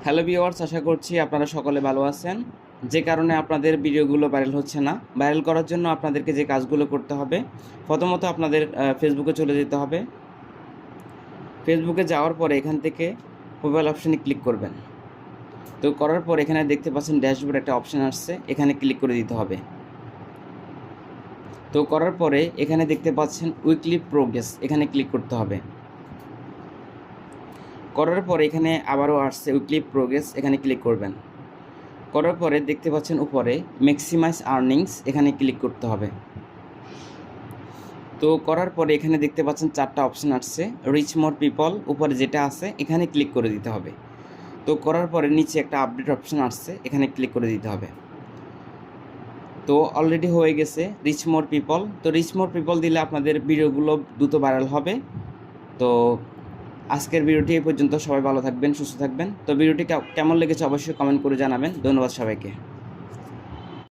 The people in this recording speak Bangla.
হ্যালো ভিউয়ার্স, আশা করছি আপনারা সকলে ভালো আছেন। যে কারণে আপনাদের ভিডিওগুলো ভাইরাল হচ্ছে না, ভাইরাল করার জন্য আপনাদেরকে যে কাজগুলো করতে হবে, প্রথমত আপনাদের ফেসবুকে চলে যেতে হবে। ফেসবুকে যাওয়ার পরে এখান থেকে প্রোফাইল অপশানে ক্লিক করবেন। তো করার পর এখানে দেখতে পাচ্ছেন ড্যাশবোর্ড একটা অপশান আসছে, এখানে ক্লিক করে দিতে হবে। তো করার পরে এখানে দেখতে পাচ্ছেন উইকলি প্রোগ্রেস, এখানে ক্লিক করতে হবে। করার পরে এখানে আবারও আসছে উইকলি প্রোগ্রেস, এখানে ক্লিক করবেন। করার পরে দেখতে পাচ্ছেন উপরে ম্যাক্সিমাইজ আর্নিংস, এখানে ক্লিক করতে হবে। তো করার পরে এখানে দেখতে পাচ্ছেন 4টা অপশান আসছে, রিচ মোর পিপল উপরে যেটা আছে এখানে ক্লিক করে দিতে হবে। তো করার পরে নিচে একটা আপডেট অপশান আসছে, এখানে ক্লিক করে দিতে হবে। তো অলরেডি হয়ে গেছে রিচ মোর পিপল। তো রিচ মোর পিপল দিলে আপনাদের ভিডিওগুলো দ্রুত ভাইরাল হবে। তো আজকের ভিডিওটি এই পর্যন্ত। সবাই ভালো থাকবেন, সুস্থ থাকবেন। তো ভিডিওটি কেমন লেগেছে অবশ্যই কমেন্ট করে জানাবেন। ধন্যবাদ সবাইকে।